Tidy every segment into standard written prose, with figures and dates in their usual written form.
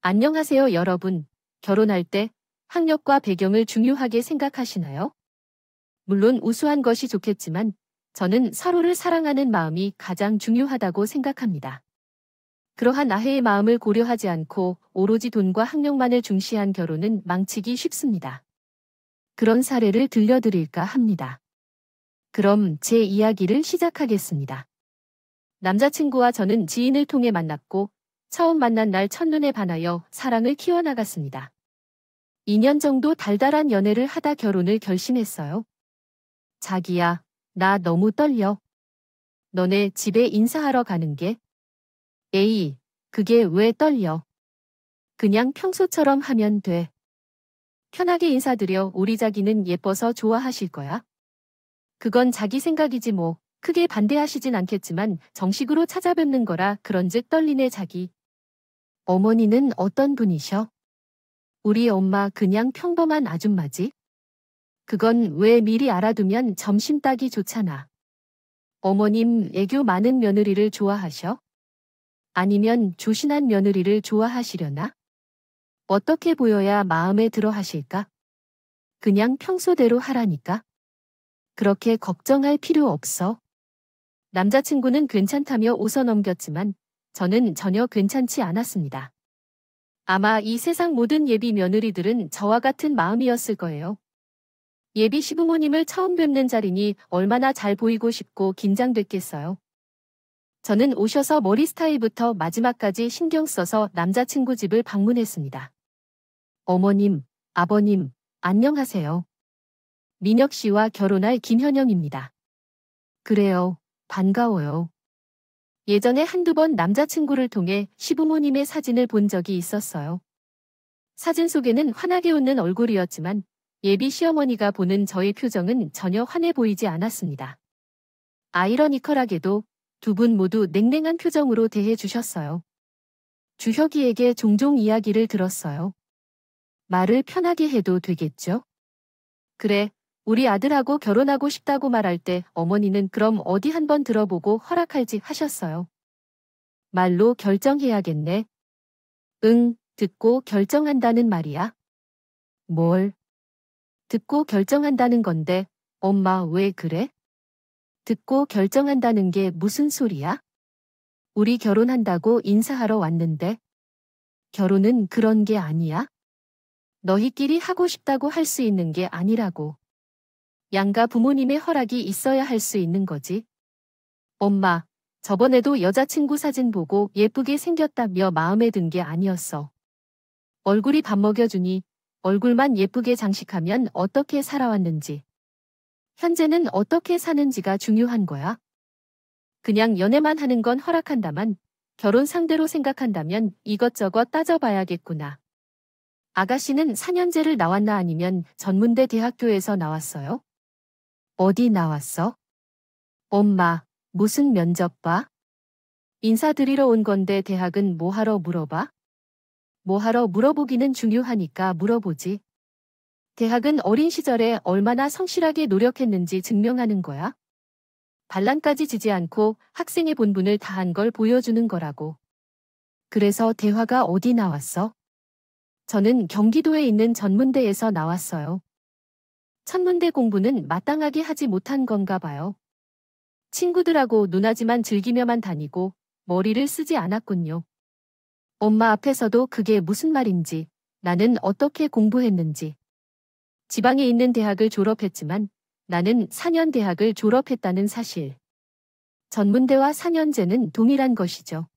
안녕하세요, 여러분. 결혼할 때 학력과 배경을 중요하게 생각하시나요? 물론 우수한 것이 좋겠지만 저는 서로를 사랑하는 마음이 가장 중요하다고 생각합니다. 그러한 아해의 마음을 고려하지 않고 오로지 돈과 학력만을 중시한 결혼은 망치기 쉽습니다. 그런 사례를 들려드릴까 합니다. 그럼 제 이야기를 시작하겠습니다. 남자친구와 저는 지인을 통해 만났고 처음 만난 날 첫눈에 반하여 사랑을 키워나갔습니다. 2년 정도 달달한 연애를 하다 결혼을 결심했어요. 자기야, 나 너무 떨려. 너네 집에 인사하러 가는 게? 에이, 그게 왜 떨려? 그냥 평소처럼 하면 돼. 편하게 인사드려. 우리 자기는 예뻐서 좋아하실 거야. 그건 자기 생각이지 뭐. 크게 반대하시진 않겠지만 정식으로 찾아뵙는 거라 그런즉 떨리네 자기. 어머니는 어떤 분이셔? 우리 엄마 그냥 평범한 아줌마지? 그건 왜 미리 알아두면 점심 따기 좋잖아. 어머님 애교 많은 며느리를 좋아하셔? 아니면 조신한 며느리를 좋아하시려나? 어떻게 보여야 마음에 들어 하실까? 그냥 평소대로 하라니까. 그렇게 걱정할 필요 없어. 남자친구는 괜찮다며 웃어넘겼지만 저는 전혀 괜찮지 않았습니다. 아마 이 세상 모든 예비 며느리들은 저와 같은 마음이었을 거예요. 예비 시부모님을 처음 뵙는 자리니 얼마나 잘 보이고 싶고 긴장됐겠어요. 저는 오셔서 머리 스타일부터 마지막까지 신경 써서 남자친구 집을 방문했습니다. 어머님, 아버님, 안녕하세요. 민혁 씨와 결혼할 김현영입니다. 그래요, 반가워요. 예전에 한두 번 남자친구를 통해 시부모님의 사진을 본 적이 있었어요. 사진 속에는 환하게 웃는 얼굴이었지만 예비 시어머니가 보는 저의 표정은 전혀 환해 보이지 않았습니다. 아이러니컬하게도 두 분 모두 냉랭한 표정으로 대해 주셨어요. 주혁이에게 종종 이야기를 들었어요. 말을 편하게 해도 되겠죠? 그래, 우리 아들하고 결혼하고 싶다고 말할 때 어머니는 그럼 어디 한번 들어보고 허락할지 하셨어요. 말로 결정해야겠네. 응, 듣고 결정한다는 말이야. 뭘? 듣고 결정한다는 건데, 엄마 왜 그래? 듣고 결정한다는 게 무슨 소리야? 우리 결혼한다고 인사하러 왔는데. 결혼은 그런 게 아니야? 너희끼리 하고 싶다고 할 수 있는 게 아니라고. 양가 부모님의 허락이 있어야 할 수 있는 거지. 엄마, 저번에도 여자친구 사진 보고 예쁘게 생겼다며 마음에 든 게 아니었어. 얼굴이 밥 먹여주니 얼굴만 예쁘게 장식하면 어떻게 살아왔는지. 현재는 어떻게 사는지가 중요한 거야. 그냥 연애만 하는 건 허락한다만 결혼 상대로 생각한다면 이것저것 따져봐야겠구나. 아가씨는 4년제를 나왔나 아니면 전문대 대학교에서 나왔어요? 어디 나왔어? 엄마, 무슨 면접 봐? 인사드리러 온 건데 대학은 뭐 하러 물어봐? 뭐 하러 물어보기는 중요하니까 물어보지. 대학은 어린 시절에 얼마나 성실하게 노력했는지 증명하는 거야. 반란까지 지지 않고 학생의 본분을 다한 걸 보여주는 거라고. 그래서 대화가 어디 나왔어? 저는 경기도에 있는 전문대에서 나왔어요. 천문대 공부는 마땅하게 하지 못한 건가 봐요. 친구들하고 누나지만 즐기며만 다니고 머리를 쓰지 않았군요. 엄마 앞에서도 그게 무슨 말인지, 나는 어떻게 공부했는지. 지방에 있는 대학을 졸업했지만 나는 4년 대학을 졸업했다는 사실. 전문대와 4년제는 동일한 것이죠.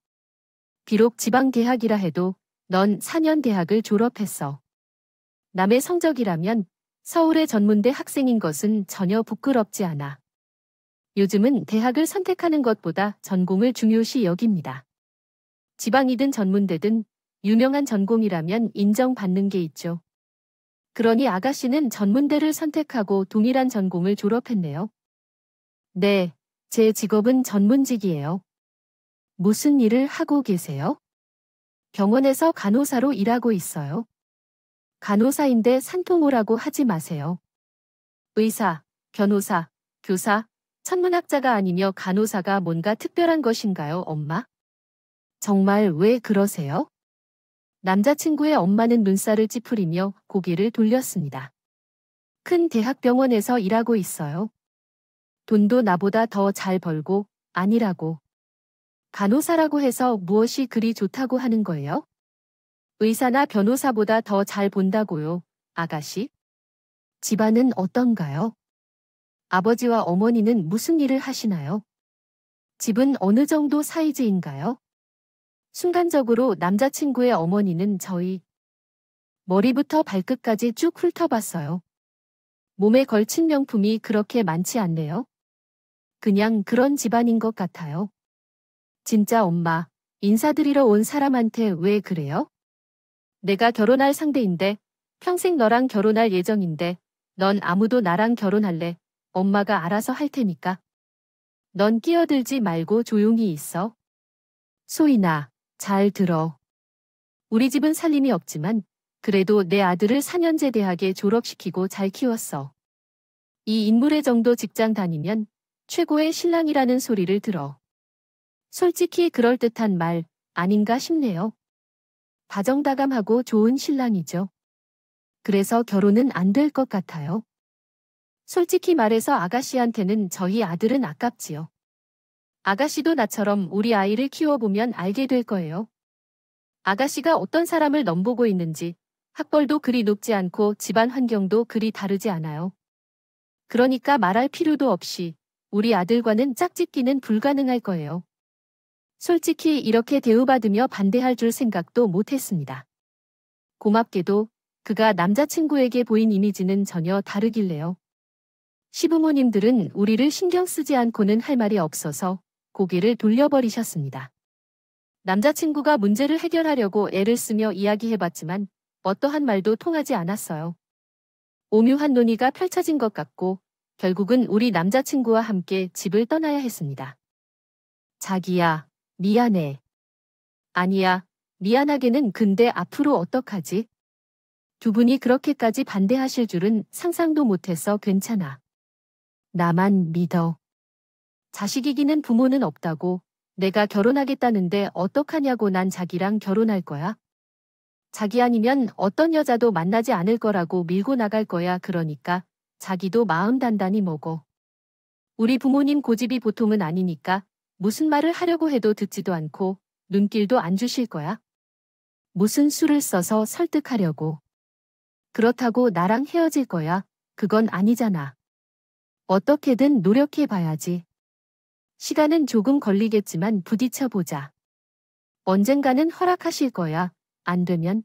비록 지방 대학이라 해도 넌 4년 대학을 졸업했어. 남의 성적이라면 서울의 전문대 학생인 것은 전혀 부끄럽지 않아. 요즘은 대학을 선택하는 것보다 전공을 중요시 여깁니다. 지방이든 전문대든 유명한 전공이라면 인정받는 게 있죠. 그러니 아가씨는 전문대를 선택하고 동일한 전공을 졸업했네요. 네, 제 직업은 전문직이에요. 무슨 일을 하고 계세요? 병원에서 간호사로 일하고 있어요. 간호사인데 산통호라고 하지 마세요. 의사, 변호사, 교사, 천문학자가 아니며 간호사가 뭔가 특별한 것인가요, 엄마? 정말 왜 그러세요? 남자친구의 엄마는 눈살을 찌푸리며 고개를 돌렸습니다. 큰 대학병원에서 일하고 있어요. 돈도 나보다 더 잘 벌고 아니라고. 간호사라고 해서 무엇이 그리 좋다고 하는 거예요? 의사나 변호사보다 더 잘 본다고요, 아가씨? 집안은 어떤가요? 아버지와 어머니는 무슨 일을 하시나요? 집은 어느 정도 사이즈인가요? 순간적으로 남자친구의 어머니는 저희 머리부터 발끝까지 쭉 훑어봤어요. 몸에 걸친 명품이 그렇게 많지 않네요. 그냥 그런 집안인 것 같아요. 진짜 엄마, 인사드리러 온 사람한테 왜 그래요? 내가 결혼할 상대인데, 평생 너랑 결혼할 예정인데, 넌 아무도 나랑 결혼할래. 엄마가 알아서 할 테니까. 넌 끼어들지 말고 조용히 있어. 소희나, 잘 들어. 우리 집은 살림이 없지만, 그래도 내 아들을 4년제 대학에 졸업시키고 잘 키웠어. 이 인물의 정도 직장 다니면 최고의 신랑이라는 소리를 들어. 솔직히 그럴듯한 말 아닌가 싶네요. 다정다감하고 좋은 신랑이죠. 그래서 결혼은 안 될 것 같아요. 솔직히 말해서 아가씨한테는 저희 아들은 아깝지요. 아가씨도 나처럼 우리 아이를 키워보면 알게 될 거예요. 아가씨가 어떤 사람을 넘보고 있는지, 학벌도 그리 높지 않고 집안 환경도 그리 다르지 않아요. 그러니까 말할 필요도 없이 우리 아들과는 짝짓기는 불가능할 거예요. 솔직히 이렇게 대우받으며 반대할 줄 생각도 못했습니다. 고맙게도 그가 남자친구에게 보인 이미지는 전혀 다르길래요. 시부모님들은 우리를 신경 쓰지 않고는 할 말이 없어서 고개를 돌려버리셨습니다. 남자친구가 문제를 해결하려고 애를 쓰며 이야기해봤지만 어떠한 말도 통하지 않았어요. 오묘한 논의가 펼쳐진 것 같고 결국은 우리 남자친구와 함께 집을 떠나야 했습니다. 자기야, 미안해. 아니야, 미안하게는 근데 앞으로 어떡하지? 두 분이 그렇게까지 반대하실 줄은 상상도 못해서 괜찮아. 나만 믿어. 자식 이기는 부모는 없다고. 내가 결혼하겠다는데 어떡하냐고. 난 자기랑 결혼할 거야. 자기 아니면 어떤 여자도 만나지 않을 거라고 밀고 나갈 거야. 그러니까 자기도 마음 단단히 먹어. 우리 부모님 고집이 보통은 아니니까 무슨 말을 하려고 해도 듣지도 않고 눈길도 안 주실 거야. 무슨 수를 써서 설득하려고. 그렇다고 나랑 헤어질 거야. 그건 아니잖아. 어떻게든 노력해봐야지. 시간은 조금 걸리겠지만 부딪혀보자. 언젠가는 허락하실 거야. 안 되면.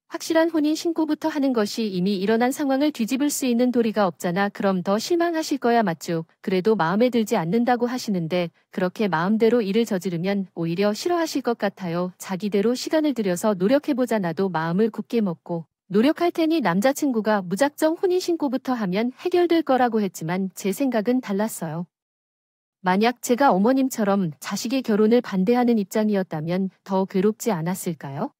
확실한 혼인 신고부터 하는 것이 이미 일어난 상황을 뒤집을 수 있는 도리가 없잖아. 그럼 더 실망하실 거야. 맞죠? 그래도 마음에 들지 않는다고 하시는데 그렇게 마음대로 일을 저지르면 오히려 싫어하실 것 같아요. 자기대로 시간을 들여서 노력해보자. 나도 마음을 굳게 먹고 노력할 테니. 남자친구가 무작정 혼인 신고부터 하면 해결될 거라고 했지만 제 생각은 달랐어요. 만약 제가 어머님처럼 자식의 결혼을 반대하는 입장이었다면 더 괴롭지 않았을까요?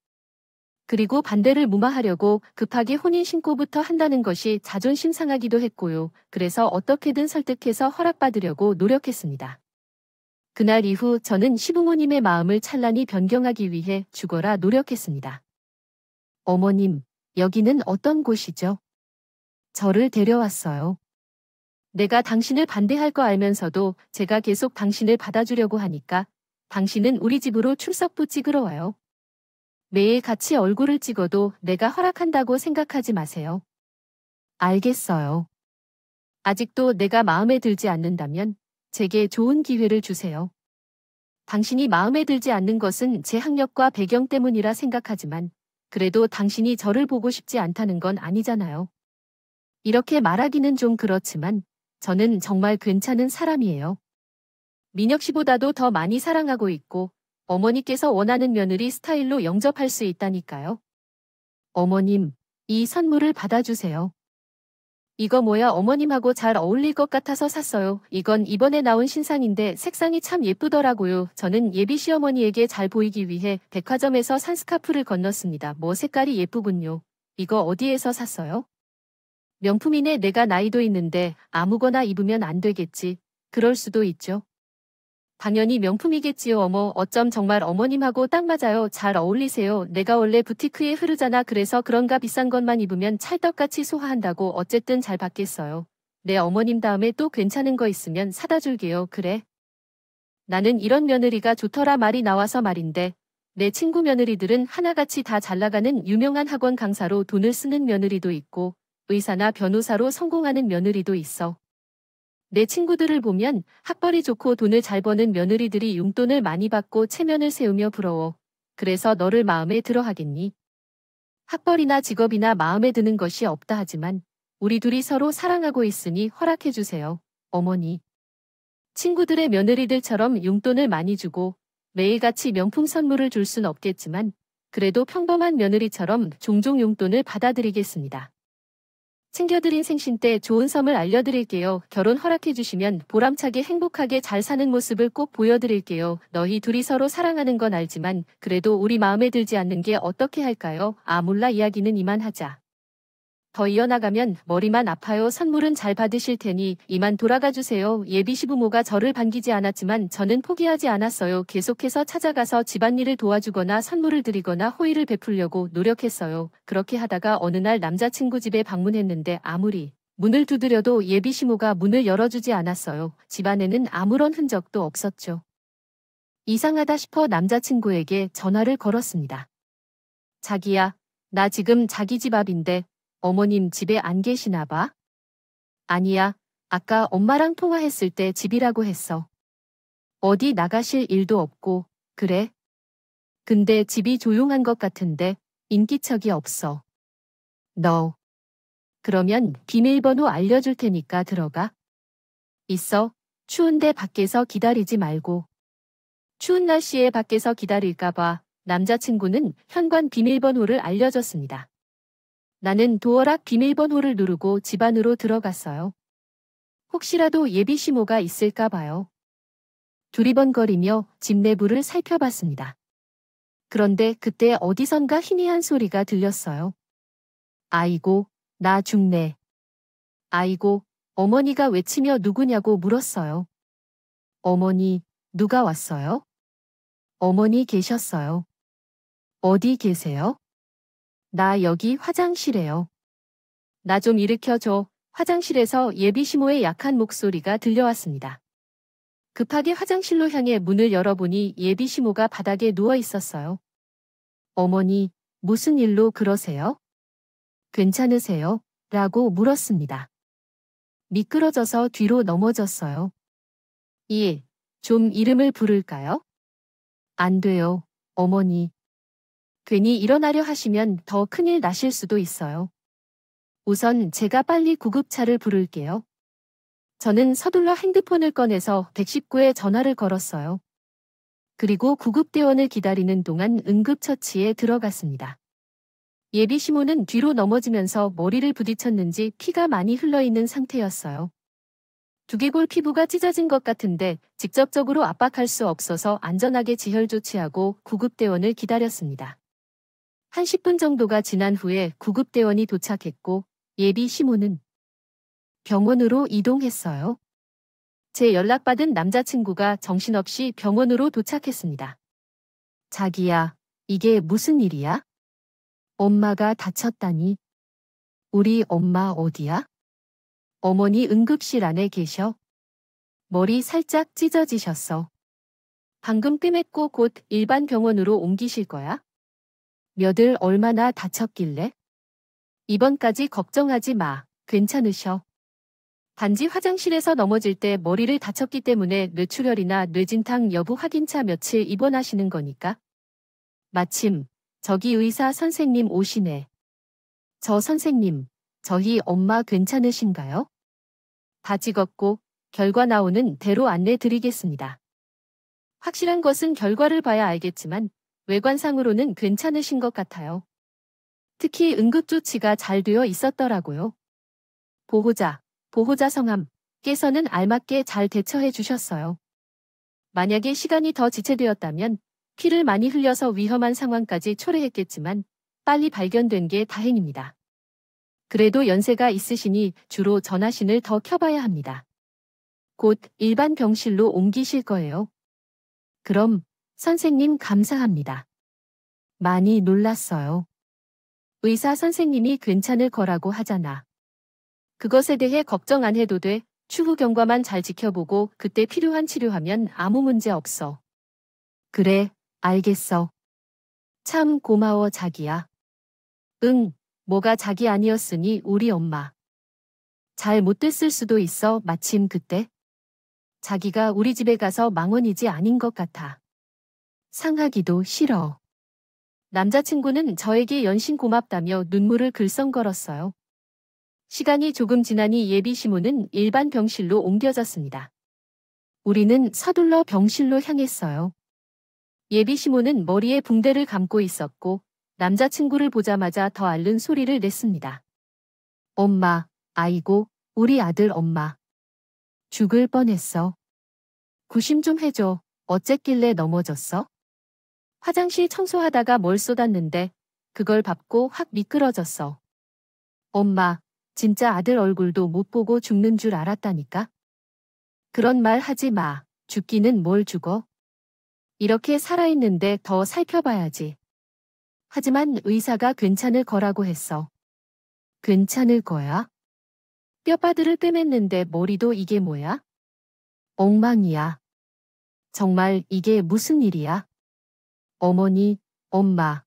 그리고 반대를 무마하려고 급하게 혼인신고부터 한다는 것이 자존심 상하기도 했고요. 그래서 어떻게든 설득해서 허락받으려고 노력했습니다. 그날 이후 저는 시부모님의 마음을 찬란히 변경하기 위해 죽어라 노력했습니다. 어머님, 여기는 어떤 곳이죠? 저를 데려왔어요. 내가 당신을 반대할 거 알면서도 제가 계속 당신을 받아주려고 하니까 당신은 우리 집으로 출석부 찍으러 와요. 매일 같이 얼굴을 찍어도 내가 허락한다고 생각하지 마세요. 알겠어요. 아직도 내가 마음에 들지 않는다면 제게 좋은 기회를 주세요. 당신이 마음에 들지 않는 것은 제 학력과 배경 때문이라 생각하지만 그래도 당신이 저를 보고 싶지 않다는 건 아니잖아요. 이렇게 말하기는 좀 그렇지만 저는 정말 괜찮은 사람이에요. 민혁 씨보다도 더 많이 사랑하고 있고 어머니께서 원하는 며느리 스타일로 영접할 수 있다니까요. 어머님, 이 선물을 받아주세요. 이거 뭐야? 어머님하고 잘 어울릴 것 같아서 샀어요. 이건 이번에 나온 신상인데 색상이 참 예쁘더라고요. 저는 예비 시어머니에게 잘 보이기 위해 백화점에서 산 스카프를 건넜습니다. 뭐 색깔이 예쁘군요. 이거 어디에서 샀어요? 명품이네. 내가 나이도 있는데 아무거나 입으면 안 되겠지. 그럴 수도 있죠. 당연히 명품이겠지요. 어머, 어쩜 정말 어머님하고 딱 맞아요. 잘 어울리세요. 내가 원래 부티크에 흐르잖아. 그래서 그런가 비싼 것만 입으면 찰떡같이 소화한다고. 어쨌든 잘 받겠어요. 내 어머님 다음에 또 괜찮은 거 있으면 사다 줄게요. 그래. 나는 이런 며느리가 좋더라 말이 나와서 말인데 내 친구 며느리들은 하나같이 다 잘나가는 유명한 학원 강사로 돈을 쓰는 며느리도 있고 의사나 변호사로 성공하는 며느리도 있어. 내 친구들을 보면 학벌이 좋고 돈을 잘 버는 며느리들이 용돈을 많이 받고 체면을 세우며 부러워. 그래서 너를 마음에 들어 하겠니? 학벌이나 직업이나 마음에 드는 것이 없다 하지만 우리 둘이 서로 사랑하고 있으니 허락해 주세요. 어머니. 친구들의 며느리들처럼 용돈을 많이 주고 매일같이 명품 선물을 줄 순 없겠지만 그래도 평범한 며느리처럼 종종 용돈을 받아드리겠습니다. 챙겨드린 생신 때 좋은 섬을 알려드릴게요. 결혼 허락해주시면 보람차게 행복하게 잘 사는 모습을 꼭 보여드릴게요. 너희 둘이 서로 사랑하는 건 알지만 그래도 우리 마음에 들지 않는 게 어떻게 할까요? 아 몰라 이야기는 이만하자. 더 이어나가면 머리만 아파요. 선물은 잘 받으실 테니 이만 돌아가 주세요. 예비 시부모가 저를 반기지 않았지만 저는 포기하지 않았어요. 계속해서 찾아가서 집안일을 도와주거나 선물을 드리거나 호의를 베풀려고 노력했어요. 그렇게 하다가 어느 날 남자친구 집에 방문했는데 아무리 문을 두드려도 예비 시모가 문을 열어주지 않았어요. 집안에는 아무런 흔적도 없었죠. 이상하다 싶어 남자친구에게 전화를 걸었습니다. 자기야, 나 지금 자기 집 앞인데 어머님 집에 안 계시나 봐? 아니야, 아까 엄마랑 통화했을 때 집이라고 했어. 어디 나가실 일도 없고, 그래? 근데 집이 조용한 것 같은데 인기척이 없어. 너. 그러면 비밀번호 알려줄 테니까 들어가. 있어. 추운데 밖에서 기다리지 말고. 추운 날씨에 밖에서 기다릴까봐 남자친구는 현관 비밀번호를 알려줬습니다. 나는 도어락 비밀번호를 누르고 집 안으로 들어갔어요. 혹시라도 예비 시모가 있을까 봐요. 두리번거리며 집 내부를 살펴봤습니다. 그런데 그때 어디선가 희미한 소리가 들렸어요. 아이고, 나 죽네. 아이고, 어머니가 외치며 누구냐고 물었어요. 어머니, 누가 왔어요? 어머니 계셨어요. 어디 계세요? 나 여기 화장실에요. 나 좀 일으켜줘. 화장실에서 예비 시모의 약한 목소리가 들려왔습니다. 급하게 화장실로 향해 문을 열어보니 예비 시모가 바닥에 누워 있었어요. 어머니, 무슨 일로 그러세요? 괜찮으세요? 라고 물었습니다. 미끄러져서 뒤로 넘어졌어요. 좀 이름을 부를까요? 안 돼요, 어머니. 괜히 일어나려 하시면 더 큰일 나실 수도 있어요. 우선 제가 빨리 구급차를 부를게요. 저는 서둘러 핸드폰을 꺼내서 119에 전화를 걸었어요. 그리고 구급대원을 기다리는 동안 응급처치에 들어갔습니다. 예비 시모는 뒤로 넘어지면서 머리를 부딪혔는지 피가 많이 흘러있는 상태였어요. 두개골 피부가 찢어진 것 같은데 직접적으로 압박할 수 없어서 안전하게 지혈 조치하고 구급대원을 기다렸습니다. 한 10분 정도가 지난 후에 구급대원이 도착했고 예비 시모는 병원으로 이동했어요. 제 연락받은 남자친구가 정신없이 병원으로 도착했습니다. 자기야, 이게 무슨 일이야? 엄마가 다쳤다니. 우리 엄마 어디야? 어머니 응급실 안에 계셔. 머리 살짝 찢어지셨어. 방금 꿰맸고 곧 일반 병원으로 옮기실 거야? 몇을 얼마나 다쳤길래? 이번까지 걱정하지 마. 괜찮으셔. 단지 화장실에서 넘어질 때 머리를 다쳤기 때문에 뇌출혈이나 뇌진탕 여부 확인차 며칠 입원하시는 거니까. 마침 저기 의사 선생님 오시네. 저 선생님, 저희 엄마 괜찮으신가요? 다 찍었고 결과 나오는 대로 안내 드리겠습니다. 확실한 것은 결과를 봐야 알겠지만 외관상으로는 괜찮으신 것 같아요. 특히 응급조치가 잘 되어 있었더라고요. 보호자 성함께서는 알맞게 잘 대처해 주셨어요. 만약에 시간이 더 지체되었다면 피를 많이 흘려서 위험한 상황까지 초래했겠지만 빨리 발견된 게 다행입니다. 그래도 연세가 있으시니 주로 전화신을 더 켜봐야 합니다. 곧 일반 병실로 옮기실 거예요. 그럼 선생님 감사합니다. 많이 놀랐어요. 의사 선생님이 괜찮을 거라고 하잖아. 그것에 대해 걱정 안 해도 돼. 추후 경과만 잘 지켜보고 그때 필요한 치료하면 아무 문제 없어. 그래, 알겠어. 참 고마워 자기야. 응, 뭐가 자기 아니었으니 우리 엄마. 잘 못 됐을 수도 있어 마침 그때. 자기가 우리 집에 가서 망언이지 아닌 것 같아. 상하기도 싫어. 남자친구는 저에게 연신 고맙다며 눈물을 글썽거렸어요. 시간이 조금 지나니 예비 시모는 일반 병실로 옮겨졌습니다. 우리는 서둘러 병실로 향했어요. 예비 시모는 머리에 붕대를 감고 있었고 남자친구를 보자마자 더 앓는 소리를 냈습니다. 엄마, 아이고, 우리 아들 엄마. 죽을 뻔했어. 구심 좀 해줘. 어쨌길래 넘어졌어? 화장실 청소하다가 뭘 쏟았는데 그걸 밟고 확 미끄러졌어. 엄마, 진짜 아들 얼굴도 못 보고 죽는 줄 알았다니까? 그런 말 하지 마. 죽기는 뭘 죽어? 이렇게 살아있는데 더 살펴봐야지. 하지만 의사가 괜찮을 거라고 했어. 괜찮을 거야? 뼈바들을 꿰맸는데 머리도 이게 뭐야? 엉망이야. 정말 이게 무슨 일이야? 어머니, 엄마.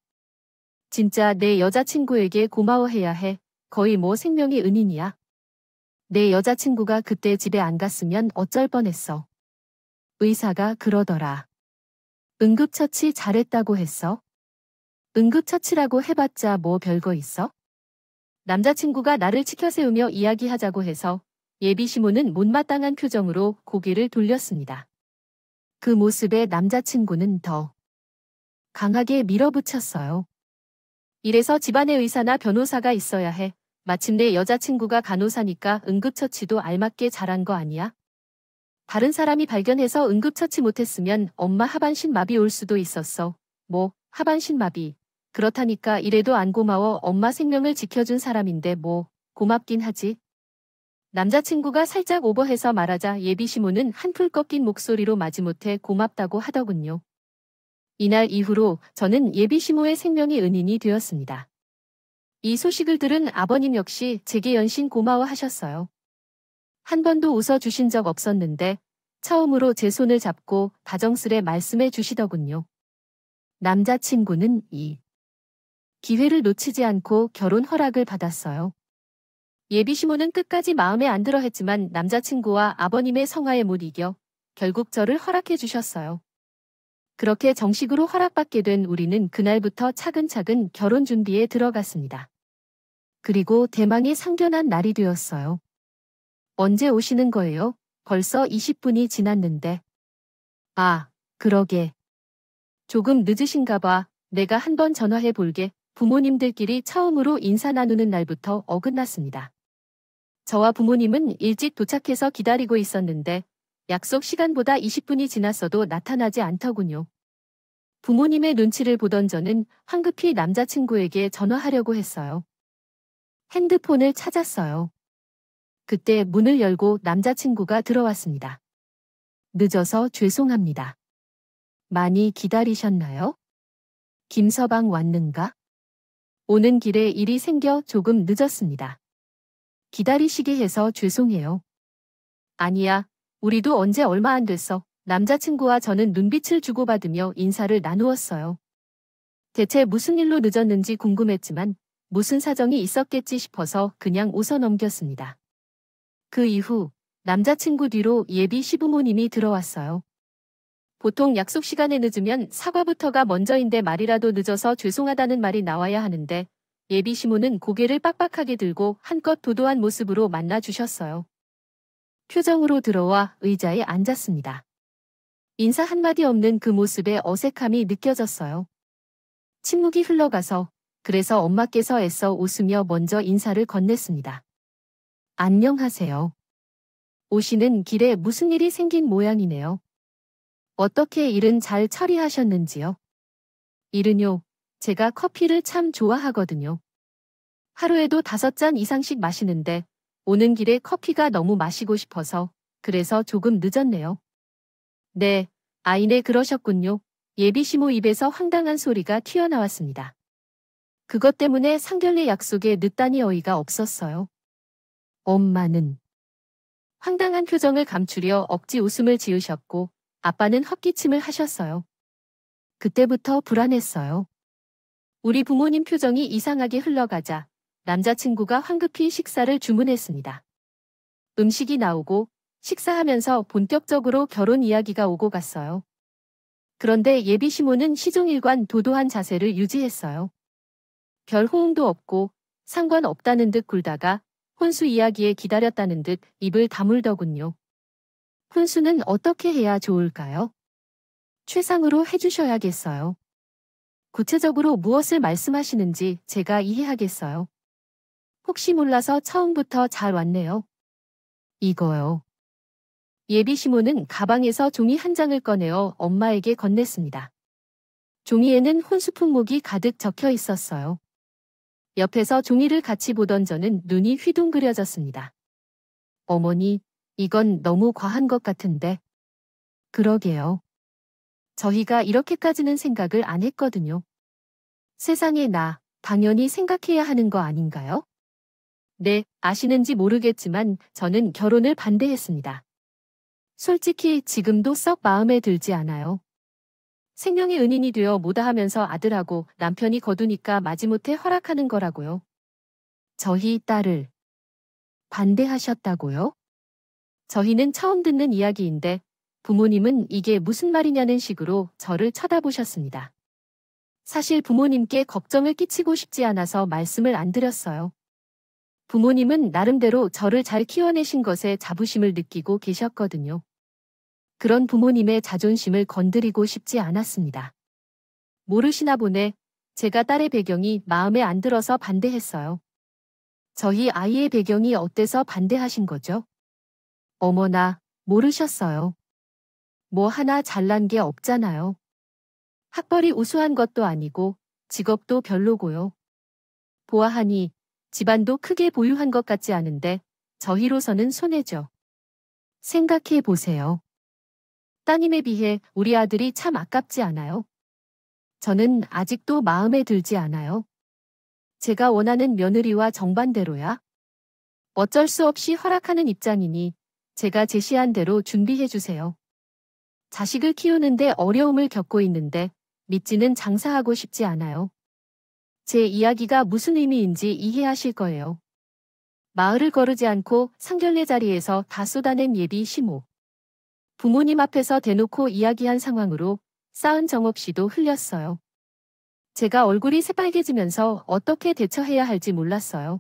진짜 내 여자친구에게 고마워해야 해. 거의 뭐 생명의 은인이야. 내 여자친구가 그때 집에 안 갔으면 어쩔 뻔했어. 의사가 그러더라. 응급처치 잘했다고 했어? 응급처치라고 해봤자 뭐 별거 있어? 남자친구가 나를 치켜세우며 이야기하자고 해서 예비 시모는 못마땅한 표정으로 고개를 돌렸습니다. 그 모습에 남자친구는 더 강하게 밀어붙였어요. 이래서 집안에 의사나 변호사가 있어야 해. 마침내 여자친구가 간호사니까 응급처치도 알맞게 잘한 거 아니야? 다른 사람이 발견해서 응급처치 못했으면 엄마 하반신 마비 올 수도 있었어. 뭐, 하반신 마비. 그렇다니까 이래도 안 고마워. 엄마 생명을 지켜준 사람인데 뭐, 고맙긴 하지. 남자친구가 살짝 오버해서 말하자 예비 시모는 한풀 꺾인 목소리로 마지못해 고맙다고 하더군요. 이날 이후로 저는 예비 시모의 생명의 은인이 되었습니다. 이 소식을 들은 아버님 역시 제게 연신 고마워하셨어요. 한 번도 웃어주신 적 없었는데 처음으로 제 손을 잡고 다정스레 말씀해 주시더군요. 남자친구는 이 기회를 놓치지 않고 결혼 허락을 받았어요. 예비 시모는 끝까지 마음에 안 들어 했지만 남자친구와 아버님의 성화에 못 이겨 결국 저를 허락해 주셨어요. 그렇게 정식으로 허락받게 된 우리는 그날부터 차근차근 결혼 준비에 들어갔습니다. 그리고 대망의 상견한 날이 되었어요. 언제 오시는 거예요? 벌써 20분이 지났는데. 아, 그러게. 조금 늦으신가 봐. 내가 한번 전화해 볼게. 부모님들끼리 처음으로 인사 나누는 날부터 어긋났습니다. 저와 부모님은 일찍 도착해서 기다리고 있었는데 약속 시간보다 20분이 지났어도 나타나지 않더군요. 부모님의 눈치를 보던 저는 황급히 남자친구에게 전화하려고 했어요. 핸드폰을 찾았어요. 그때 문을 열고 남자친구가 들어왔습니다. 늦어서 죄송합니다. 많이 기다리셨나요? 김서방 왔는가? 오는 길에 일이 생겨 조금 늦었습니다. 기다리시게 해서 죄송해요. 아니야, 우리도 언제 얼마 안 됐어. 남자친구와 저는 눈빛을 주고받으며 인사를 나누었어요. 대체 무슨 일로 늦었는지 궁금했지만 무슨 사정이 있었겠지 싶어서 그냥 웃어 넘겼습니다. 그 이후 남자친구 뒤로 예비 시부모님이 들어왔어요. 보통 약속 시간에 늦으면 사과부터가 먼저인데 말이라도 늦어서 죄송하다는 말이 나와야 하는데 예비 시모는 고개를 빡빡하게 들고 한껏 도도한 모습으로 만나주셨어요. 표정으로 들어와 의자에 앉았습니다. 인사 한마디 없는 그 모습에 어색함이 느껴졌어요. 침묵이 흘러가서 그래서 엄마께서 애써 웃으며 먼저 인사를 건넸습니다. 안녕하세요. 오시는 길에 무슨 일이 생긴 모양이네요. 어떻게 일은 잘 처리하셨는지요? 일은요, 제가 커피를 참 좋아하거든요. 하루에도 5잔 이상씩 마시는데 오는 길에 커피가 너무 마시고 싶어서 그래서 조금 늦었네요. 네, 아이네 그러셨군요. 예비 시모 입에서 황당한 소리가 튀어나왔습니다. 그것 때문에 상견례 약속에 늦다니 어이가 없었어요. 엄마는 황당한 표정을 감추려 억지 웃음을 지으셨고 아빠는 헛기침을 하셨어요. 그때부터 불안했어요. 우리 부모님 표정이 이상하게 흘러가자 남자친구가 황급히 식사를 주문했습니다. 음식이 나오고 식사하면서 본격적으로 결혼 이야기가 오고 갔어요. 그런데 예비 시모는 시종일관 도도한 자세를 유지했어요. 별 호응도 없고 상관없다는 듯 굴다가 혼수 이야기에 기다렸다는 듯 입을 다물더군요. 혼수는 어떻게 해야 좋을까요? 최상으로 해주셔야겠어요. 구체적으로 무엇을 말씀하시는지 제가 이해하겠어요. 혹시 몰라서 처음부터 잘 왔네요. 이거요. 예비 시모는 가방에서 종이 한 장을 꺼내어 엄마에게 건넸습니다. 종이에는 혼수 품목이 가득 적혀 있었어요. 옆에서 종이를 같이 보던 저는 눈이 휘둥그려졌습니다. 어머니, 이건 너무 과한 것 같은데. 그러게요. 저희가 이렇게까지는 생각을 안 했거든요. 세상에 당연히 생각해야 하는 거 아닌가요? 네, 아시는지 모르겠지만 저는 결혼을 반대했습니다. 솔직히 지금도 썩 마음에 들지 않아요. 생명의 은인이 되어 뭐다 하면서 아들하고 남편이 거두니까 마지못해 허락하는 거라고요. 저희 딸을 반대하셨다고요? 저희는 처음 듣는 이야기인데 부모님은 이게 무슨 말이냐는 식으로 저를 쳐다보셨습니다. 사실 부모님께 걱정을 끼치고 싶지 않아서 말씀을 안 드렸어요. 부모님은 나름대로 저를 잘 키워내신 것에 자부심을 느끼고 계셨거든요. 그런 부모님의 자존심을 건드리고 싶지 않았습니다. 모르시나 보네. 제가 딸의 배경이 마음에 안 들어서 반대했어요. 저희 아이의 배경이 어때서 반대하신 거죠? 어머나, 모르셨어요. 뭐 하나 잘난 게 없잖아요. 학벌이 우수한 것도 아니고 직업도 별로고요. 보아하니 집안도 크게 보유한 것 같지 않은데 저희로서는 손해죠. 생각해 보세요. 따님에 비해 우리 아들이 참 아깝지 않아요? 저는 아직도 마음에 들지 않아요. 제가 원하는 며느리와 정반대로야. 어쩔 수 없이 허락하는 입장이니 제가 제시한 대로 준비해 주세요. 자식을 키우는데 어려움을 겪고 있는데 믿지는 장사하고 싶지 않아요. 제 이야기가 무슨 의미인지 이해하실 거예요. 마을을 거르지 않고 상견례 자리에서 다 쏟아낸 예비 시모. 부모님 앞에서 대놓고 이야기한 상황으로 쌓은 정없이도 흘렸어요. 제가 얼굴이 새빨개지면서 어떻게 대처해야 할지 몰랐어요.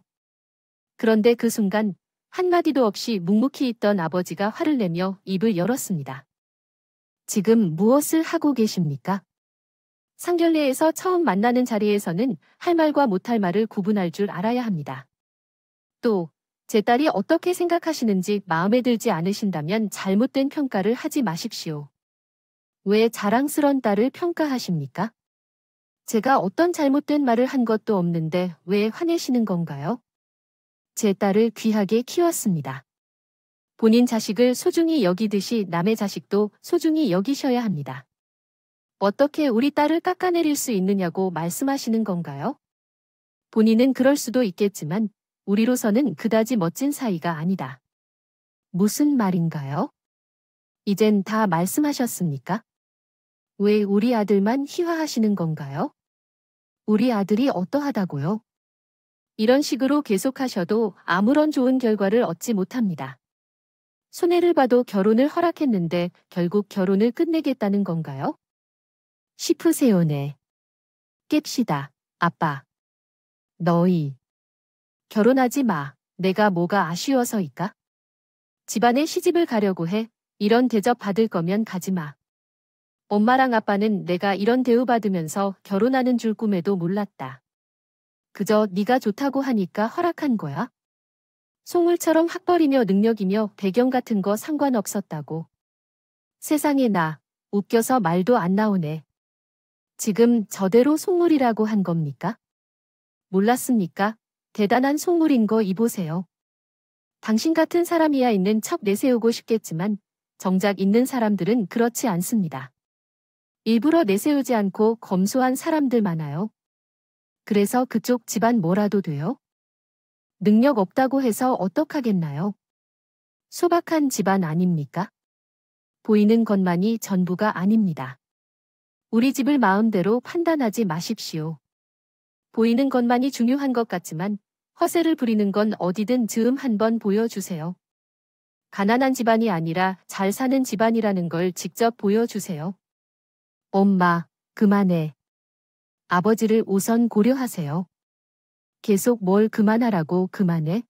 그런데 그 순간 한마디도 없이 묵묵히 있던 아버지가 화를 내며 입을 열었습니다. 지금 무엇을 하고 계십니까? 상견례에서 처음 만나는 자리에서는 할 말과 못할 말을 구분할 줄 알아야 합니다. 또, 제 딸이 어떻게 생각하시는지 마음에 들지 않으신다면 잘못된 평가를 하지 마십시오. 왜 자랑스런 딸을 평가하십니까? 제가 어떤 잘못된 말을 한 것도 없는데 왜 화내시는 건가요? 제 딸을 귀하게 키웠습니다. 본인 자식을 소중히 여기듯이 남의 자식도 소중히 여기셔야 합니다. 어떻게 우리 딸을 깎아내릴 수 있느냐고 말씀하시는 건가요? 본인은 그럴 수도 있겠지만 우리로서는 그다지 멋진 사이가 아니다. 무슨 말인가요? 이젠 다 말씀하셨습니까? 왜 우리 아들만 희화하시는 건가요? 우리 아들이 어떠하다고요? 이런 식으로 계속하셔도 아무런 좋은 결과를 얻지 못합니다. 손해를 봐도 결혼을 허락했는데 결국 결혼을 끝내겠다는 건가요? 싶으세요네. 깹시다, 아빠. 너희. 결혼하지 마. 내가 뭐가 아쉬워서일까? 집안에 시집을 가려고 해. 이런 대접 받을 거면 가지 마. 엄마랑 아빠는 내가 이런 대우받으면서 결혼하는 줄 꿈에도 몰랐다. 그저 네가 좋다고 하니까 허락한 거야? 속물처럼 학벌이며 능력이며 배경 같은 거 상관없었다고. 세상에 웃겨서 말도 안 나오네. 지금 저대로 속물이라고 한 겁니까? 몰랐습니까? 대단한 속물인 거 이보세요. 당신 같은 사람이야 있는 척 내세우고 싶겠지만 정작 있는 사람들은 그렇지 않습니다. 일부러 내세우지 않고 검소한 사람들 많아요. 그래서 그쪽 집안 뭐라도 돼요? 능력 없다고 해서 어떡하겠나요? 소박한 집안 아닙니까? 보이는 것만이 전부가 아닙니다. 우리 집을 마음대로 판단하지 마십시오. 보이는 것만이 중요한 것 같지만 허세를 부리는 건 어디든 즈음 한번 보여주세요. 가난한 집안이 아니라 잘 사는 집안이라는 걸 직접 보여주세요. 엄마, 그만해. 아버지를 우선 고려하세요. 계속 뭘 그만하라고 그만해?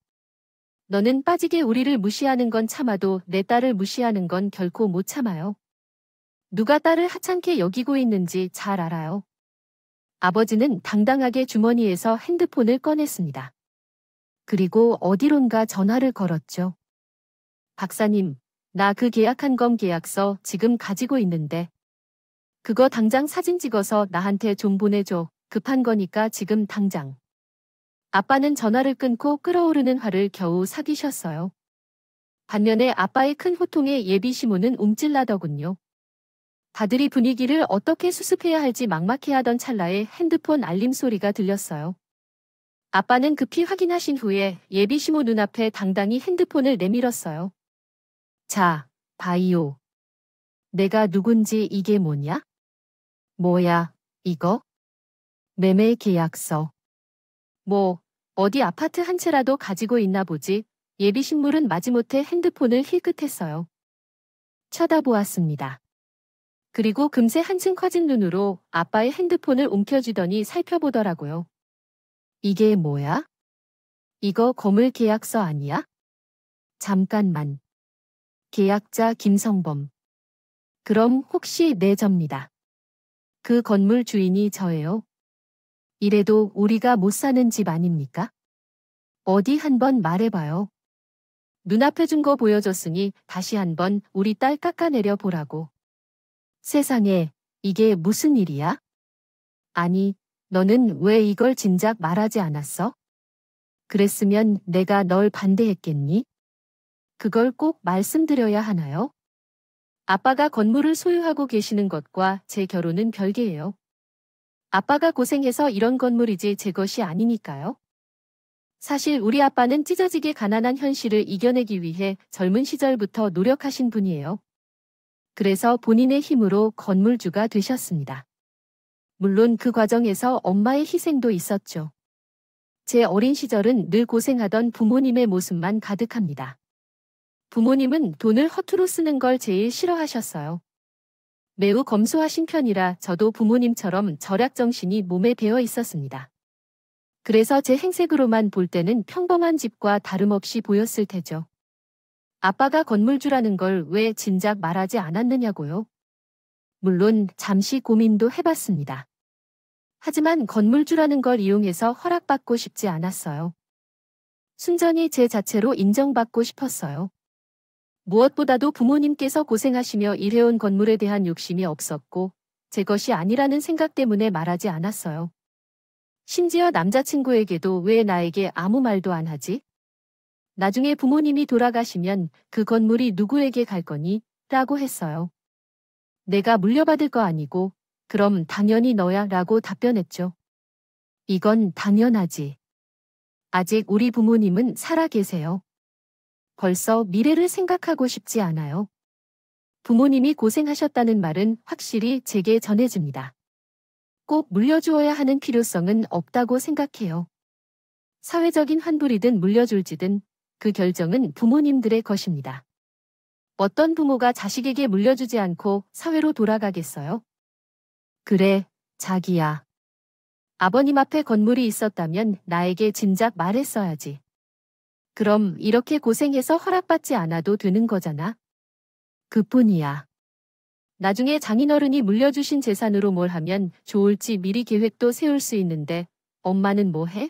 너는 빠지게 우리를 무시하는 건 참아도 내 딸을 무시하는 건 결코 못 참아요. 누가 딸을 하찮게 여기고 있는지 잘 알아요. 아버지는 당당하게 주머니에서 핸드폰을 꺼냈습니다. 그리고 어디론가 전화를 걸었죠. 박사님, 나 그 계약한 검 계약서 지금 가지고 있는데. 그거 당장 사진 찍어서 나한테 좀 보내줘. 급한 거니까 지금 당장. 아빠는 전화를 끊고 끓어오르는 화를 겨우 삭이셨어요. 반면에 아빠의 큰 호통에 예비 시모는 움찔나더군요. 다들이 분위기를 어떻게 수습해야 할지 막막해하던 찰나에 핸드폰 알림 소리가 들렸어요. 아빠는 급히 확인하신 후에 예비 시모 눈앞에 당당히 핸드폰을 내밀었어요. 자, 봐요. 내가 누군지 이게 뭐냐? 뭐야, 이거? 매매 계약서. 뭐, 어디 아파트 한 채라도 가지고 있나 보지. 예비 신물은 마지못해 핸드폰을 힐끗했어요. 쳐다보았습니다. 그리고 금세 한층 커진 눈으로 아빠의 핸드폰을 움켜쥐더니 살펴보더라고요. 이게 뭐야? 이거 건물 계약서 아니야? 잠깐만. 계약자 김성범. 그럼 혹시 내 접니다. 그 건물 주인이 저예요. 이래도 우리가 못 사는 집 아닙니까? 어디 한번 말해봐요. 눈앞에 준 거 보여줬으니 다시 한번 우리 딸 깎아내려 보라고. 세상에, 이게 무슨 일이야? 아니, 너는 왜 이걸 진작 말하지 않았어? 그랬으면 내가 널 반대했겠니? 그걸 꼭 말씀드려야 하나요? 아빠가 건물을 소유하고 계시는 것과 제 결혼은 별개예요. 아빠가 고생해서 이런 건물이지 제 것이 아니니까요. 사실 우리 아빠는 찢어지게 가난한 현실을 이겨내기 위해 젊은 시절부터 노력하신 분이에요. 그래서 본인의 힘으로 건물주가 되셨습니다. 물론 그 과정에서 엄마의 희생도 있었죠. 제 어린 시절은 늘 고생하던 부모님의 모습만 가득합니다. 부모님은 돈을 허투루 쓰는 걸 제일 싫어하셨어요. 매우 검소하신 편이라 저도 부모님처럼 절약정신이 몸에 배어 있었습니다. 그래서 제 행색으로만 볼 때는 평범한 집과 다름없이 보였을 테죠. 아빠가 건물주라는 걸 왜 진작 말하지 않았느냐고요? 물론 잠시 고민도 해봤습니다. 하지만 건물주라는 걸 이용해서 허락받고 싶지 않았어요. 순전히 제 자체로 인정받고 싶었어요. 무엇보다도 부모님께서 고생하시며 일해온 건물에 대한 욕심이 없었고 제 것이 아니라는 생각 때문에 말하지 않았어요. 심지어 남자친구에게도 왜 나에게 아무 말도 안 하지? 나중에 부모님이 돌아가시면 그 건물이 누구에게 갈 거니? 라고 했어요. 내가 물려받을 거 아니고 그럼 당연히 너야 라고 답변했죠. 이건 당연하지. 아직 우리 부모님은 살아 계세요. 벌써 미래를 생각하고 싶지 않아요. 부모님이 고생하셨다는 말은 확실히 제게 전해집니다. 꼭 물려주어야 하는 필요성은 없다고 생각해요. 사회적인 환불이든 물려줄지든 그 결정은 부모님들의 것입니다. 어떤 부모가 자식에게 물려주지 않고 사회로 돌아가겠어요? 그래, 자기야. 아버님 앞에 건물이 있었다면 나에게 진작 말했어야지. 그럼 이렇게 고생해서 허락받지 않아도 되는 거잖아. 그뿐이야. 나중에 장인어른이 물려주신 재산으로 뭘 하면 좋을지 미리 계획도 세울 수 있는데 엄마는 뭐 해?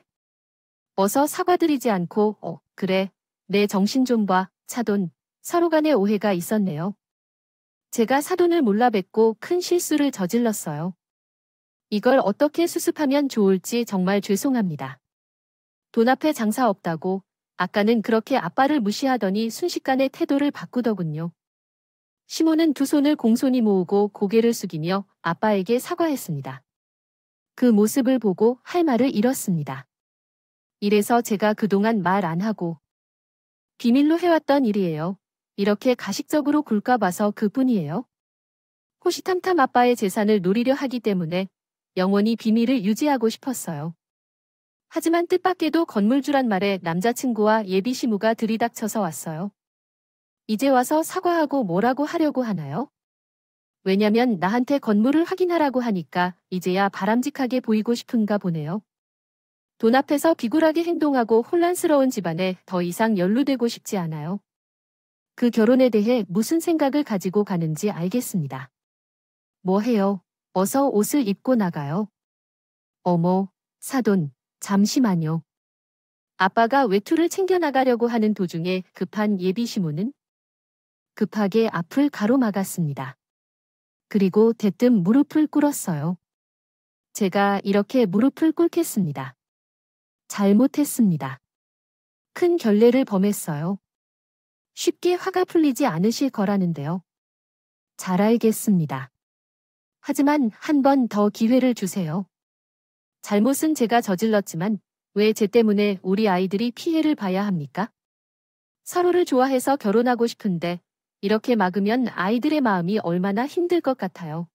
어서 사과드리지 않고 그래, 내 정신 좀 봐, 차돈. 서로 간의 오해가 있었네요. 제가 사돈을 몰라 뵙고 큰 실수를 저질렀어요. 이걸 어떻게 수습하면 좋을지 정말 죄송합니다. 돈 앞에 장사 없다고 아까는 그렇게 아빠를 무시하더니 순식간에 태도를 바꾸더군요. 시모는 두 손을 공손히 모으고 고개를 숙이며 아빠에게 사과했습니다. 그 모습을 보고 할 말을 잃었습니다. 이래서 제가 그동안 말 안 하고 비밀로 해왔던 일이에요. 이렇게 가식적으로 굴까 봐서 그뿐이에요. 호시탐탐 아빠의 재산을 노리려 하기 때문에 영원히 비밀을 유지하고 싶었어요. 하지만 뜻밖에도 건물주란 말에 남자친구와 예비 시무가 들이닥쳐서 왔어요. 이제 와서 사과하고 뭐라고 하려고 하나요? 왜냐면 나한테 건물을 확인하라고 하니까 이제야 바람직하게 보이고 싶은가 보네요. 돈 앞에서 비굴하게 행동하고 혼란스러운 집안에 더 이상 연루되고 싶지 않아요. 그 결혼에 대해 무슨 생각을 가지고 가는지 알겠습니다. 뭐 해요? 어서 옷을 입고 나가요. 어머, 사돈, 잠시만요. 아빠가 외투를 챙겨나가려고 하는 도중에 급한 예비 시무는 급하게 앞을 가로막았습니다. 그리고 대뜸 무릎을 꿇었어요. 제가 이렇게 무릎을 꿇겠습니다. 잘못했습니다. 큰 결례를 범했어요. 쉽게 화가 풀리지 않으실 거라는데요. 잘 알겠습니다. 하지만 한 번 더 기회를 주세요. 잘못은 제가 저질렀지만 왜 제 때문에 우리 아이들이 피해를 봐야 합니까? 서로를 좋아해서 결혼하고 싶은데 이렇게 막으면 아이들의 마음이 얼마나 힘들 것 같아요.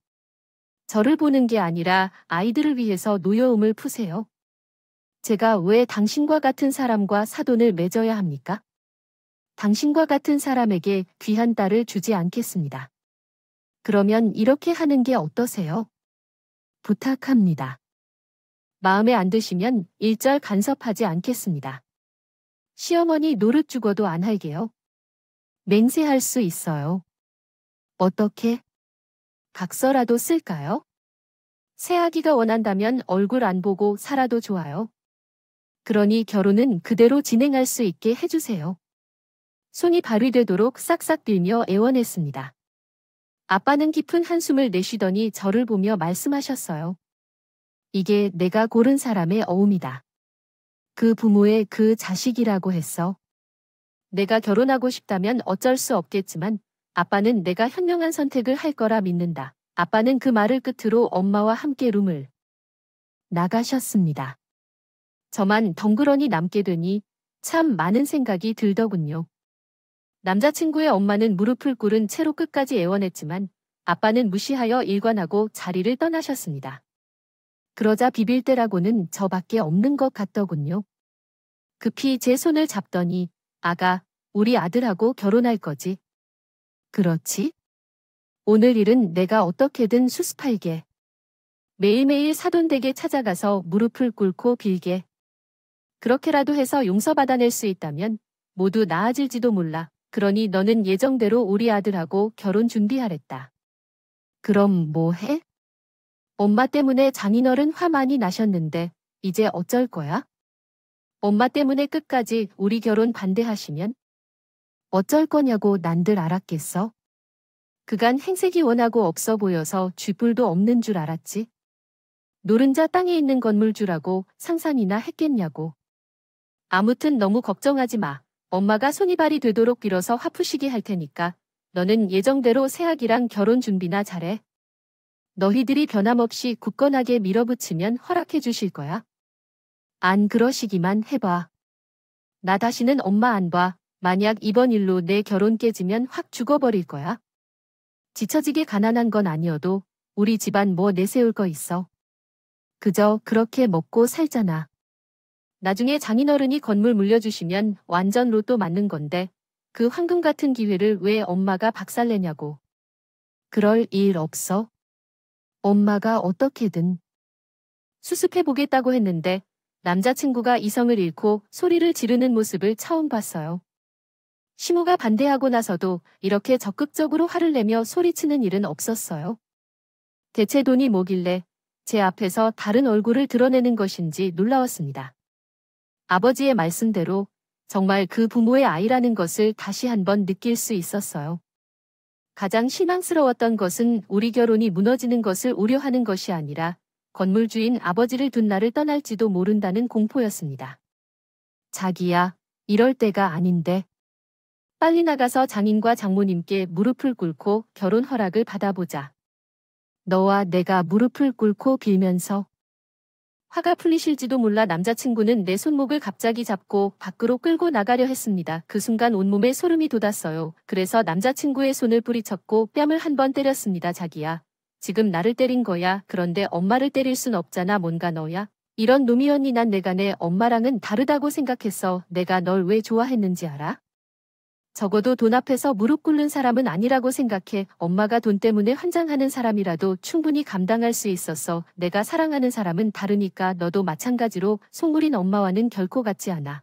저를 보는 게 아니라 아이들을 위해서 노여움을 푸세요. 제가 왜 당신과 같은 사람과 사돈을 맺어야 합니까? 당신과 같은 사람에게 귀한 딸을 주지 않겠습니다. 그러면 이렇게 하는 게 어떠세요? 부탁합니다. 마음에 안 드시면 일절 간섭하지 않겠습니다. 시어머니 노릇 죽어도 안 할게요. 맹세할 수 있어요. 어떻게? 각서라도 쓸까요? 새아기가 원한다면 얼굴 안 보고 살아도 좋아요. 그러니 결혼은 그대로 진행할 수 있게 해주세요. 손이 발휘되도록 싹싹 빌며 애원했습니다. 아빠는 깊은 한숨을 내쉬더니 저를 보며 말씀하셨어요. 이게 내가 고른 사람의 어움이다. 그 부모의 그 자식이라고 했어. 내가 결혼하고 싶다면 어쩔 수 없겠지만 아빠는 내가 현명한 선택을 할 거라 믿는다. 아빠는 그 말을 끝으로 엄마와 함께 룸을 나가셨습니다. 저만 덩그러니 남게 되니 참 많은 생각이 들더군요. 남자친구의 엄마는 무릎을 꿇은 채로 끝까지 애원했지만 아빠는 무시하여 일관하고 자리를 떠나셨습니다. 그러자 비빌 때라고는 저밖에 없는 것 같더군요. 급히 제 손을 잡더니 아가, 우리 아들하고 결혼할 거지. 그렇지? 오늘 일은 내가 어떻게든 수습할게. 매일매일 사돈댁에 찾아가서 무릎을 꿇고 빌게. 그렇게라도 해서 용서받아낼 수 있다면 모두 나아질지도 몰라. 그러니 너는 예정대로 우리 아들하고 결혼 준비하랬다. 그럼 뭐 해? 엄마 때문에 장인어른 화 많이 나셨는데 이제 어쩔 거야? 엄마 때문에 끝까지 우리 결혼 반대하시면 어쩔 거냐고 난들 알았겠어? 그간 행색이 원하고 없어 보여서 쥐뿔도 없는 줄 알았지. 노른자 땅에 있는 건물주라고 상상이나 했겠냐고. 아무튼 너무 걱정하지 마. 엄마가 손이발이 되도록 빌어서 화푸시게 할 테니까 너는 예정대로 새아기랑 결혼 준비나 잘해. 너희들이 변함없이 굳건하게 밀어붙이면 허락해 주실 거야. 안 그러시기만 해봐. 나 다시는 엄마 안 봐. 만약 이번 일로 내 결혼 깨지면 확 죽어버릴 거야. 지처지게 가난한 건 아니어도 우리 집안 뭐 내세울 거 있어. 그저 그렇게 먹고 살잖아. 나중에 장인어른이 건물 물려주시면 완전 로또 맞는 건데 그 황금 같은 기회를 왜 엄마가 박살내냐고. 그럴 일 없어. 엄마가 어떻게든 수습해보겠다고 했는데 남자친구가 이성을 잃고 소리를 지르는 모습을 처음 봤어요. 시모가 반대하고 나서도 이렇게 적극적으로 화를 내며 소리치는 일은 없었어요. 대체 돈이 뭐길래 제 앞에서 다른 얼굴을 드러내는 것인지 놀라웠습니다. 아버지의 말씀대로 정말 그 부모의 아이라는 것을 다시 한번 느낄 수 있었어요. 가장 실망스러웠던 것은 우리 결혼이 무너지는 것을 우려하는 것이 아니라 건물주인 아버지를 둔 나를 떠날지도 모른다는 공포였습니다. 자기야, 이럴 때가 아닌데. 빨리 나가서 장인과 장모님께 무릎을 꿇고 결혼 허락을 받아보자. 너와 내가 무릎을 꿇고 빌면서 화가 풀리실지도 몰라 남자친구는 내 손목을 갑자기 잡고 밖으로 끌고 나가려 했습니다. 그 순간 온몸에 소름이 돋았어요. 그래서 남자친구의 손을 뿌리쳤고 뺨을 한 번 때렸습니다. 자기야, 지금 나를 때린 거야. 그런데 엄마를 때릴 순 없잖아. 뭔가 너야? 이런 놈이었니? 난 내가 내 엄마랑은 다르다고 생각했어. 내가 널 왜 좋아했는지 알아? 적어도 돈 앞에서 무릎 꿇는 사람은 아니라고 생각해. 엄마가 돈 때문에 환장하는 사람이라도 충분히 감당할 수 있었어. 내가 사랑하는 사람은 다르니까 너도 마찬가지로 속물인 엄마와는 결코 같지 않아.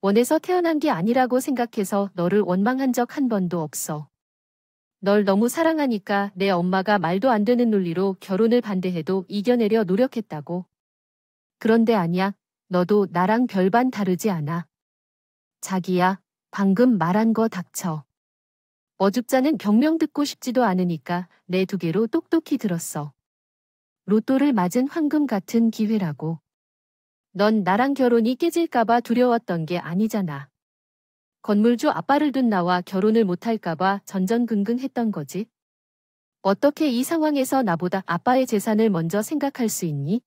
원해서 태어난 게 아니라고 생각해서 너를 원망한 적 한 번도 없어. 널 너무 사랑하니까 내 엄마가 말도 안 되는 논리로 결혼을 반대해도 이겨내려 노력했다고. 그런데 아니야. 너도 나랑 별반 다르지 않아. 자기야, 방금 말한 거 닥쳐. 어줍잖은 병명 듣고 싶지도 않으니까 내 두 개로 똑똑히 들었어. 로또를 맞은 황금 같은 기회라고. 넌 나랑 결혼이 깨질까봐 두려웠던 게 아니잖아. 건물주 아빠를 둔 나와 결혼을 못할까봐 전전긍긍했던 거지. 어떻게 이 상황에서 나보다 아빠의 재산을 먼저 생각할 수 있니?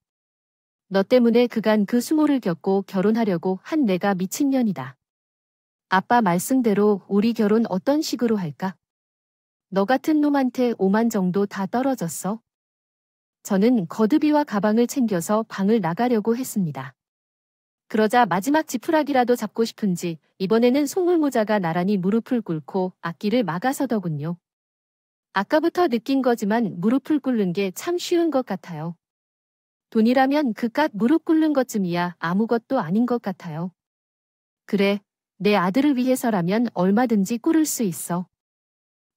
너 때문에 그간 그 수모를 겪고 결혼하려고 한 내가 미친년이다. 아빠 말씀대로 우리 결혼 어떤 식으로 할까? 너 같은 놈한테 5만 정도 다 떨어졌어. 저는 거드비와 가방을 챙겨서 방을 나가려고 했습니다. 그러자 마지막 지푸라기라도 잡고 싶은지 이번에는 속물모자가 나란히 무릎을 꿇고 앞길을 막아서더군요. 아까부터 느낀 거지만 무릎을 꿇는 게 참 쉬운 것 같아요. 돈이라면 그깟 무릎 꿇는 것쯤이야 아무것도 아닌 것 같아요. 그래, 내 아들을 위해서라면 얼마든지 꿇을 수 있어.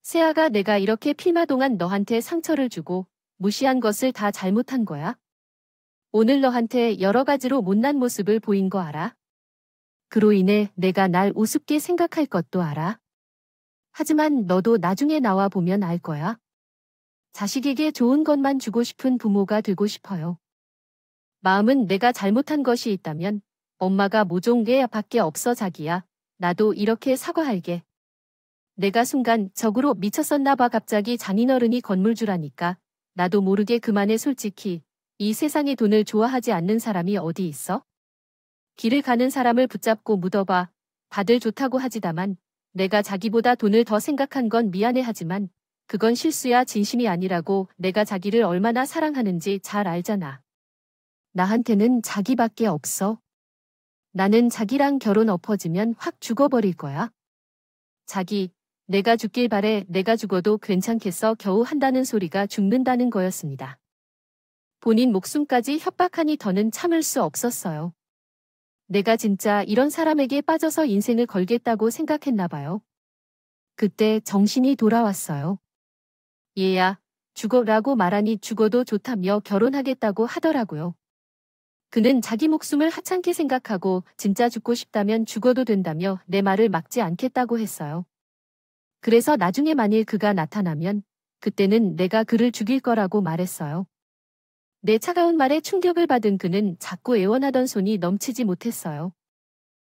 세아가 내가 이렇게 필마동안 너한테 상처를 주고 무시한 것을 다 잘못한 거야? 오늘 너한테 여러 가지로 못난 모습을 보인 거 알아? 그로 인해 내가 날 우습게 생각할 것도 알아? 하지만 너도 나중에 나와 보면 알 거야. 자식에게 좋은 것만 주고 싶은 부모가 되고 싶어요. 마음은 내가 잘못한 것이 있다면 엄마가 모종게 밖에 없어. 자기야. 나도 이렇게 사과할게. 내가 순간적으로 미쳤었나 봐. 갑자기 장인어른이 건물주라니까. 나도 모르게 그만해. 솔직히 이 세상에 돈을 좋아하지 않는 사람이 어디 있어? 길을 가는 사람을 붙잡고 묻어봐. 다들 좋다고 하지다만 내가 자기보다 돈을 더 생각한 건 미안해하지만 그건 실수야. 진심이 아니라고. 내가 자기를 얼마나 사랑하는지 잘 알잖아. 나한테는 자기밖에 없어. 나는 자기랑 결혼 엎어지면 확 죽어버릴 거야. 자기, 내가 죽길 바래. 내가 죽어도 괜찮겠어. 겨우 한다는 소리가 죽는다는 거였습니다. 본인 목숨까지 협박하니 더는 참을 수 없었어요. 내가 진짜 이런 사람에게 빠져서 인생을 걸겠다고 생각했나 봐요. 그때 정신이 돌아왔어요. 얘야, 죽어라고 말하니 죽어도 좋다며 결혼하겠다고 하더라고요. 그는 자기 목숨을 하찮게 생각하고 진짜 죽고 싶다면 죽어도 된다며 내 말을 막지 않겠다고 했어요. 그래서 나중에 만일 그가 나타나면 그때는 내가 그를 죽일 거라고 말했어요. 내 차가운 말에 충격을 받은 그는 자꾸 애원하던 손이 넘치지 못했어요.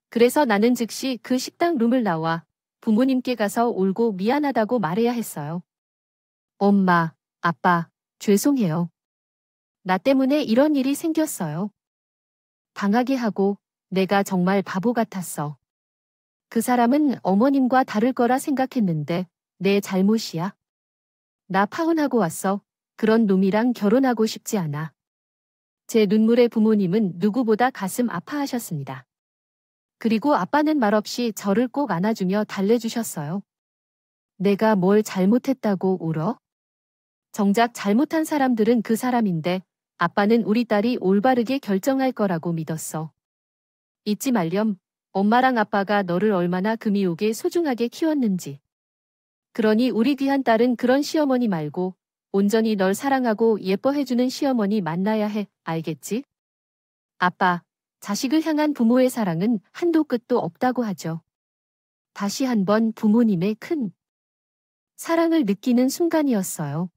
그래서 나는 즉시 그 식당 룸을 나와 부모님께 가서 울고 미안하다고 말해야 했어요. 엄마, 아빠, 죄송해요. 나 때문에 이런 일이 생겼어요. 당하게 하고 내가 정말 바보 같았어. 그 사람은 어머님과 다를 거라 생각했는데 내 잘못이야. 나 파혼하고 왔어. 그런 놈이랑 결혼하고 싶지 않아. 제 눈물의 부모님은 누구보다 가슴 아파하셨습니다. 그리고 아빠는 말없이 저를 꼭 안아주며 달래주셨어요. 내가 뭘 잘못했다고 울어? 정작 잘못한 사람들은 그 사람인데 아빠는 우리 딸이 올바르게 결정할 거라고 믿었어. 잊지 말렴. 엄마랑 아빠가 너를 얼마나 금이오게 소중하게 키웠는지. 그러니 우리 귀한 딸은 그런 시어머니 말고 온전히 널 사랑하고 예뻐해주는 시어머니 만나야 해. 알겠지? 아빠, 자식을 향한 부모의 사랑은 한도 끝도 없다고 하죠. 다시 한번 부모님의 큰 사랑을 느끼는 순간이었어요.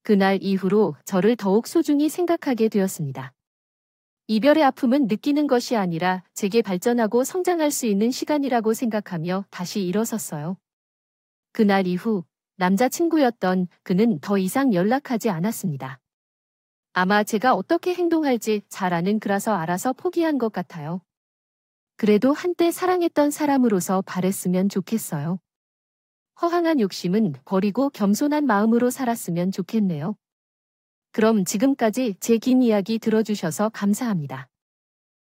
그날 이후로 저를 더욱 소중히 생각하게 되었습니다. 이별의 아픔은 느끼는 것이 아니라 제게 발전하고 성장할 수 있는 시간이라고 생각하며 다시 일어섰어요. 그날 이후 남자친구였던 그는 더 이상 연락하지 않았습니다. 아마 제가 어떻게 행동할지 잘 아는 그라서 알아서 포기한 것 같아요. 그래도 한때 사랑했던 사람으로서 바랬으면 좋겠어요. 허황한 욕심은 버리고 겸손한 마음으로 살았으면 좋겠네요. 그럼 지금까지 제 긴 이야기 들어주셔서 감사합니다.